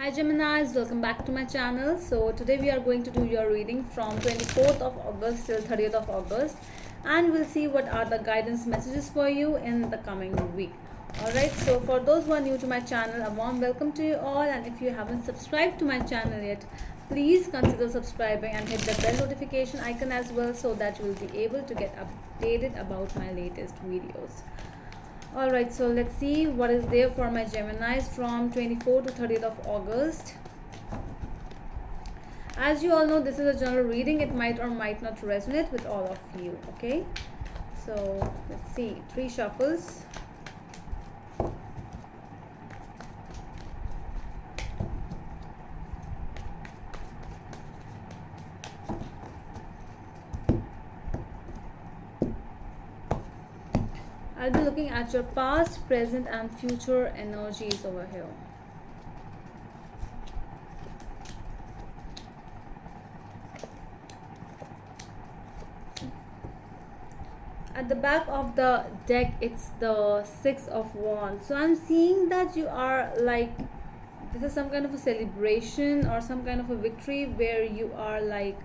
Hi Geminis, welcome back to my channel. So today we are going to do your reading from 24th of August till 30th of August, and we'll see what are the guidance messages for you in the coming week. Alright, so for those who are new to my channel, a warm welcome to you all, and if you haven't subscribed to my channel yet, please consider subscribing and hit the bell notification icon as well so that you will be able to get updated about my latest videos. Alright, so let's see what is there for my Geminis from 24th to 30th of August. As you all know, this is a general reading. It might or might not resonate with all of you, okay? So let's see, 3 shuffles. I'll be looking at your past, present and future energies over here. At the back of the deck, it's the 6 of Wands. So I'm seeing that you are like, this is some kind of a celebration or some kind of a victory where you are like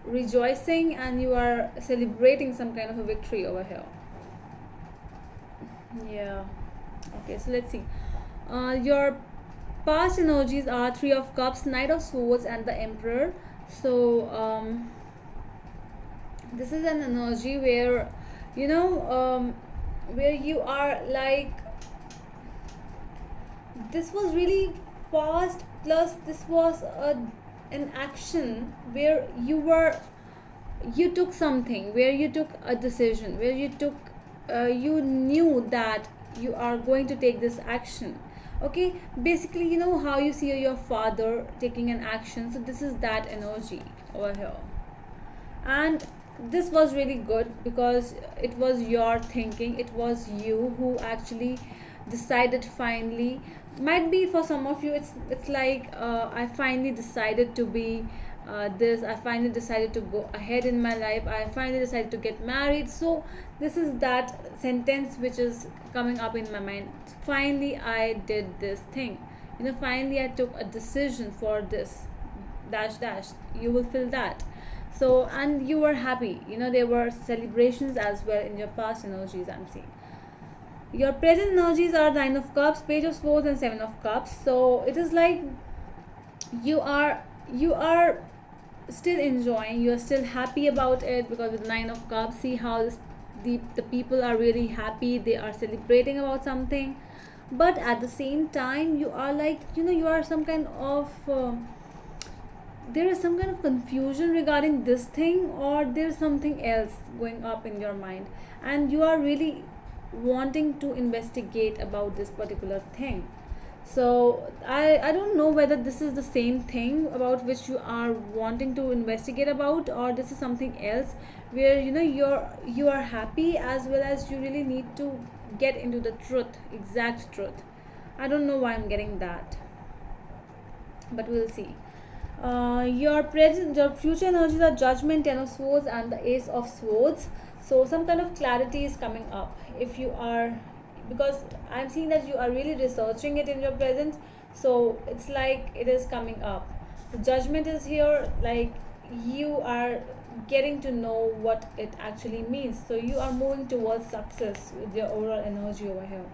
rejoicing and you are celebrating some kind of a victory over here. Yeah, okay, so let's see. Your past energies are 3 of Cups, Knight of Swords and the Emperor. So this is an energy where where you are like, this was really fast, plus this was an action where you took something, where you took a decision, where you knew that you are going to take this action. Okay, basically, you know how you see your father taking an action, so this is that energy over here. And this was really good because it was your thinking, it was you who actually decided finally. Might be for some of you it's like, I finally decided to be this, I finally decided to go ahead in my life, I finally decided to get married. So this is that sentence which is coming up in my mind. Finally I did this thing, finally I took a decision for this dash dash, you will feel that. So, and you were happy, there were celebrations as well in your past energies. I'm seeing your present energies are 9 of Cups, Page of Swords and 7 of Cups. So it is like you are still enjoying, you are still happy about it, because with 9 of Cups, see how the people are really happy, they are celebrating about something. But at the same time, you are like, you are some kind of there is some kind of confusion regarding this thing, or there's something else going up in your mind, and you are really wanting to investigate about this particular thing. So I don't know whether this is the same thing about which you are wanting to investigate about, or this is something else where you are happy, as well as you really need to get into the truth, exact truth. I don't know why I'm getting that, but we'll see. Your future energies are Judgment, 10 of Swords and the Ace of Swords. So some kind of clarity is coming up, if you are, because I'm seeing that you are really researching it in your present. So it's like it is coming up. The Judgment is here, like you are getting to know what it actually means. So you are moving towards success with your overall energy over here.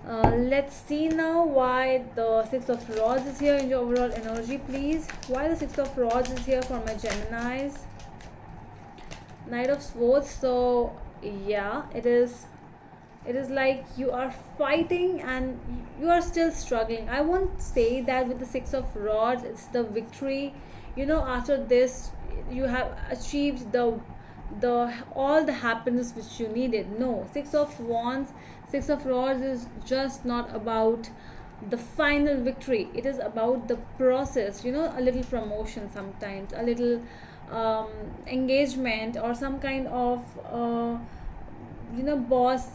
Let's see now why the 6 of Rods is here in your overall energy, please. Why the 6 of Rods is here for my Geminis. Knight of Swords. So yeah, it is like you are fighting and you are still struggling. I won't say that with the 6 of Rods it's the victory, after this you have achieved the all the happiness which you needed. No, 6 of Wands, 6 of Rods is just not about the final victory. It is about the process, a little promotion, sometimes a little engagement, or some kind of boss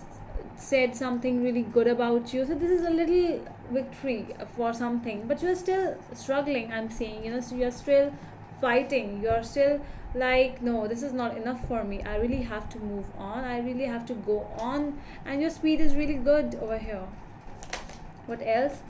said something really good about you. So this is a little victory for something, but you're still struggling. I'm saying, so you're still fighting, you're still like, no, this is not enough for me, I really have to move on, I really have to go on. And your speed is really good over here. What else?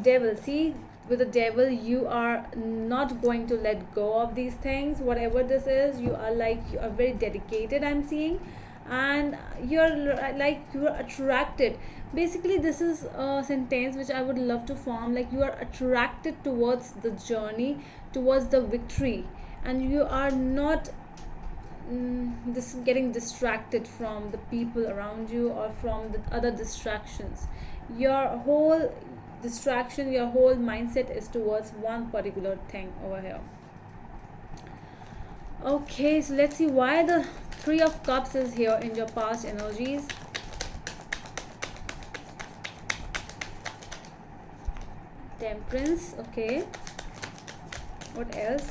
Devil, see, with the devil you are not going to let go of these things, whatever this is. You are like, you are very dedicated, I'm seeing. And you're like, you're attracted. Basically this is a sentence which I would love to form, like you are attracted towards the journey, towards the victory. And you are not this getting distracted from the people around you or from the other distractions. Your whole distraction, your whole mindset is towards one particular thing over here. Okay, so let's see why the Three of Cups is here in your past energies. Temperance, okay. What else?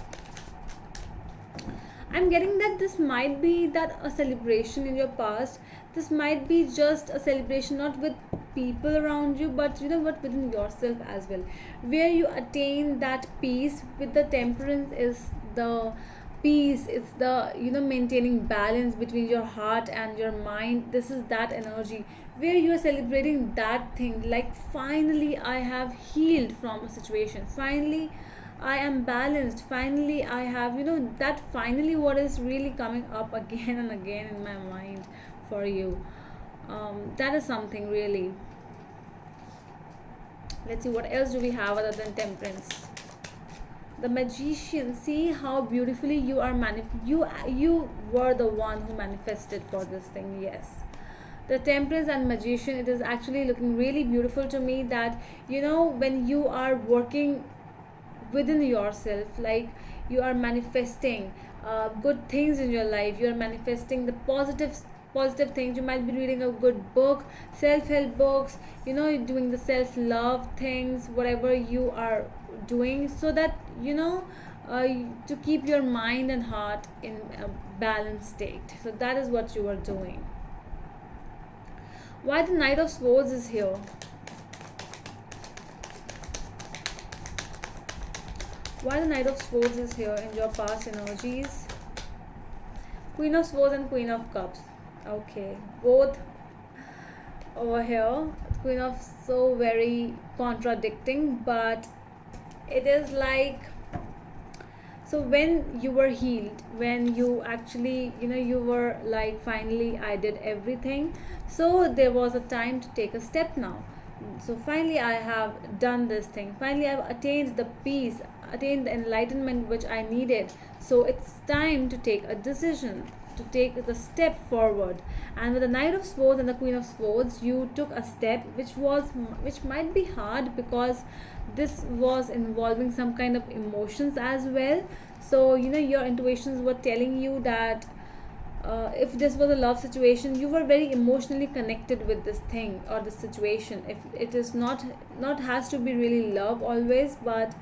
I'm getting that this might be that a celebration in your past. This might be just a celebration, not with people around you, but but within yourself as well, where you attain that peace. With the Temperance is the peace, it's the maintaining balance between your heart and your mind. This is that energy where you are celebrating that thing, like finally I have healed from a situation, finally I am balanced, finally I have, that finally what is really coming up again and again in my mind for you. That is something really. Let's see what else do we have other than Temperance. The Magician, see how beautifully you are you were the one who manifested for this thing. Yes, the Temperance and Magician, it is actually looking really beautiful to me, that when you are working within yourself, like you are manifesting good things in your life, you are manifesting the positive things. You might be reading a good book, self-help books, doing the self-love things, whatever you are doing, so that to keep your mind and heart in a balanced state. So that is what you are doing. Why the Knight of Swords is here? Why the Knight of Swords is here in your past energies? Queen of Swords and Queen of Cups. Okay, both over here. Queen of, so very contradicting, but it is like, so when you were healed, when you actually you were like, finally I did everything, so there was a time to take a step now. So finally I have done this thing, finally I've attained the peace, attained the enlightenment which I needed. So it's time to take a decision, to take the step forward. And with the Knight of Swords and the Queen of Swords, you took a step which might be hard, because this was involving some kind of emotions as well. So your intuitions were telling you that if this was a love situation, you were very emotionally connected with this thing or this situation. If it is not has to be really love always, but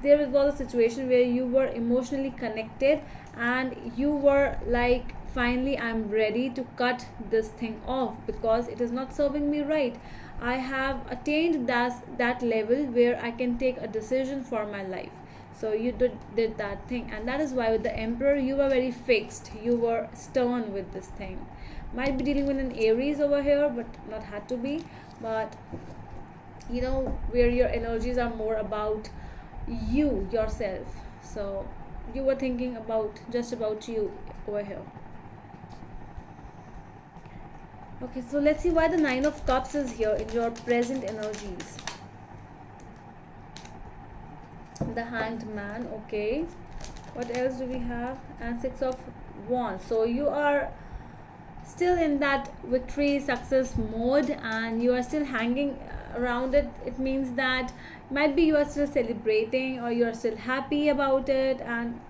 there was a situation where you were emotionally connected and you were like, finally I'm ready to cut this thing off because it is not serving me right. I have attained that level where I can take a decision for my life. So you did that thing, and that is why with the Emperor you were very fixed, you were stern with this thing. Might be dealing with an Aries over here, but not had to be. But where your energies are more about you yourself, so you were thinking about just about you over here. Okay, so let's see why the Nine of Cups is here in your present energies. The Hanged Man, okay. What else do we have? And Six of Wands. So you are still in that victory success mode and you are still hanging around it. It means that might be you are still celebrating or you are still happy about it, and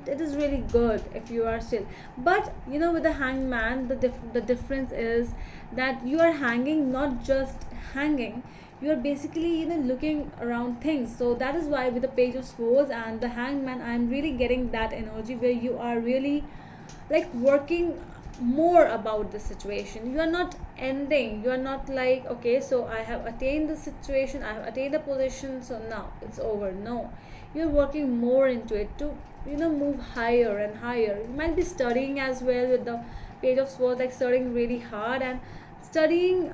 it is really good if you are still. But with the Hanged Man, the difference is that you are hanging, not just hanging, you are basically looking around things. So that is why with the Page of Swords and the Hanged Man, I'm really getting that energy where you are really like working more about the situation. You are not ending, you are not like, okay, so I have attained the situation, I have attained the position, so now it's over. No, you're working more into it to move higher and higher. You might be studying as well with the Page of Swords, like studying really hard and studying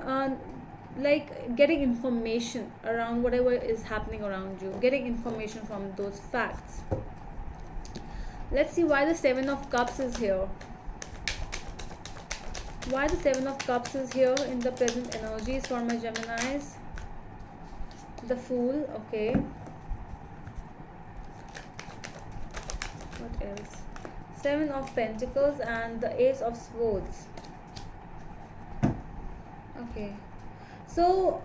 like getting information around whatever is happening around you, getting information from those facts. Let's see why the Seven of Cups is here. Why the Seven of Cups is here in the present energies for my Geminis. The Fool, okay. What else? Seven of Pentacles and the Ace of Swords. Okay. So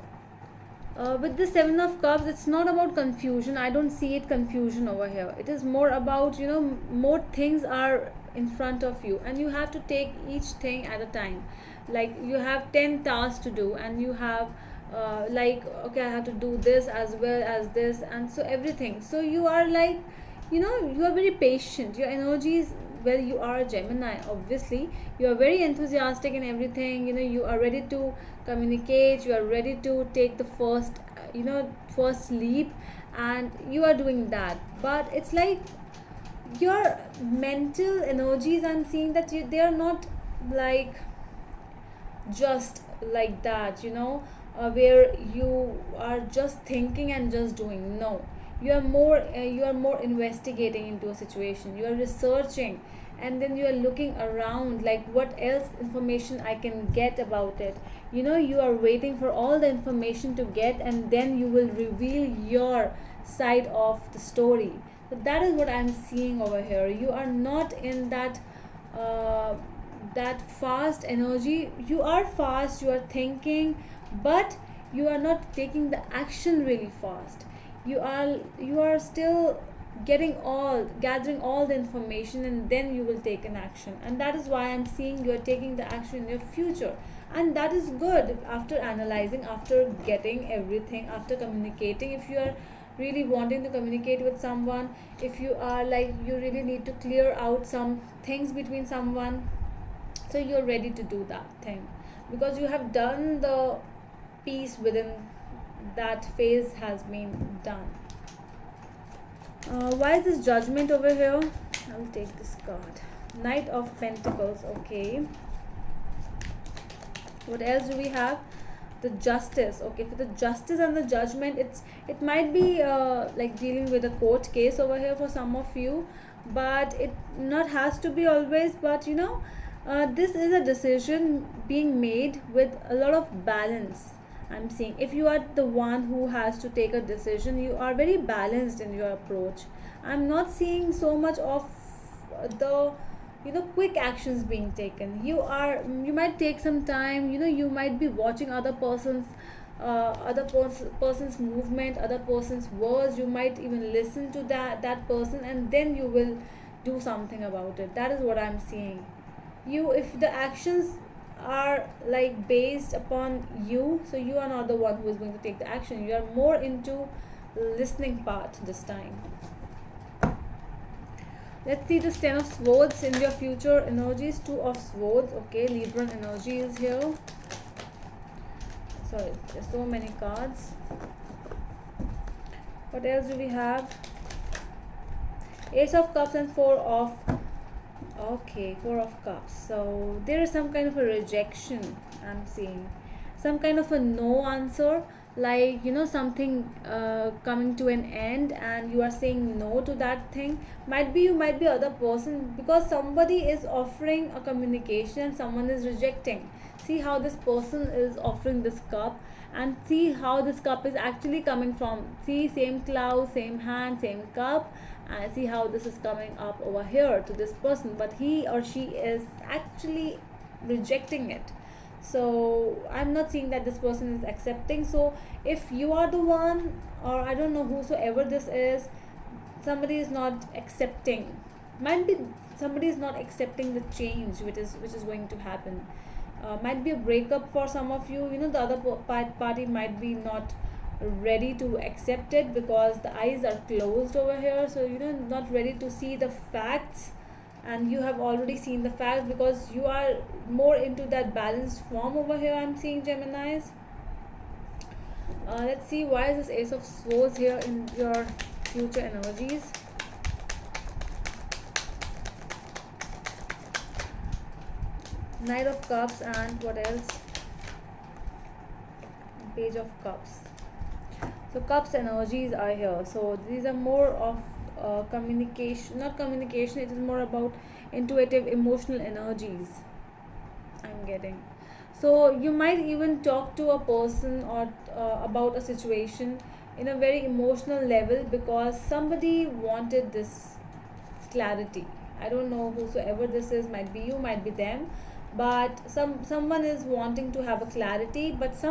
with the Seven of Cups, it's not about confusion. I don't see it confusion over here. It is more about, you know, more things are in front of you and you have to take each thing at a time. Like you have 10 tasks to do and you have like, okay, I have to do this as well as this, and so everything. So you are like, you know, you are very patient. Your energies, well, you are a Gemini, obviously you are very enthusiastic in everything. You know, you are ready to communicate, you are ready to take the first first leap, and you are doing that. But it's like your mental energies, I'm seeing that they are not like just like that, you know, where you are just thinking and just doing. No, you are more investigating into a situation, you are researching, and then you are looking around like what else information I can get about it. You know, you are waiting for all the information to get, and then you will reveal your side of the story. So that is what I'm seeing over here. You are not in that that fast energy. You are fast, you are thinking, but you are not taking the action really fast. You are still gathering all the information, and then you will take an action. And that is why I'm seeing you are taking the action in your future, and that is good. After analyzing, after getting everything, after communicating, if you are really wanting to communicate with someone, if you are like you really need to clear out some things between someone, so you're ready to do that thing because you have done the peace within. That phase has been done. Why is this Judgment over here? I'll take this card. Knight of Pentacles, okay. What else do we have? The Justice, okay. For the Justice and the Judgment, it might be like dealing with a court case over here for some of you, but it not has to be always. But you know, this is a decision being made with a lot of balance. I'm seeing if you are the one who has to take a decision, you are very balanced in your approach. I'm not seeing so much of the quick actions being taken. You might take some time. You know, you might be watching other person's movement, other person's words. You might even listen to that person, and then you will do something about it. That is what I'm seeing. If the actions are like based upon you, so you are not the one who is going to take the action. You are more into listening part this time. Let's see this 10 of Swords in your future energies. 2 of Swords, okay. Libran energy is here. Sorry, there's so many cards. What else do we have? Ace of Cups and 4 of Okay, 4 of Cups. So there is some kind of a rejection I'm seeing. Some kind of a no answer, like something coming to an end, and you are saying no to that thing. You might be other person, because somebody is offering a communication and someone is rejecting. See how this person is offering this cup, and see how this cup is actually coming from. See, same cloud, same hand, same cup, and see how this is coming up over here to this person, but he or she is actually rejecting it. So I'm not seeing that this person is accepting. So if you are the one, or I don't know, whosoever this is, somebody is not accepting. Might be somebody is not accepting the change which is going to happen. Might be a breakup for some of you. The other party might be not ready to accept it, because the eyes are closed over here. So not ready to see the facts, and you have already seen the facts, because you are more into that balanced form over here. I'm seeing, Geminis. Let's see, why is this Ace of Swords here in your future energies? Knight of Cups, and what else? Page of Cups. So Cups energies are here. So these are more of communication, not communication, it is more about intuitive emotional energies I'm getting. So you might even talk to a person or about a situation in a very emotional level because somebody wanted this clarity. I don't know whosoever this is, might be you, might be them, but someone is wanting to have a clarity, but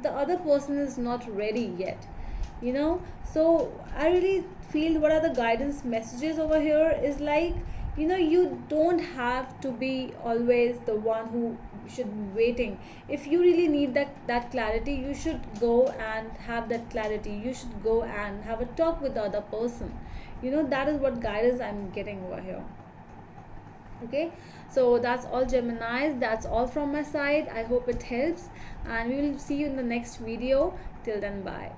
the other person is not ready yet, you know. So I really feel what are the guidance messages over here is like, you know, you don't have to be always the one who should be waiting. If you really need that clarity, you should go and have that clarity. You should go and have a talk with the other person. You know, that is what guidance I'm getting over here. Okay, so that's all, Geminis. That's all from my side. I hope it helps, and we will see you in the next video. Till then, bye.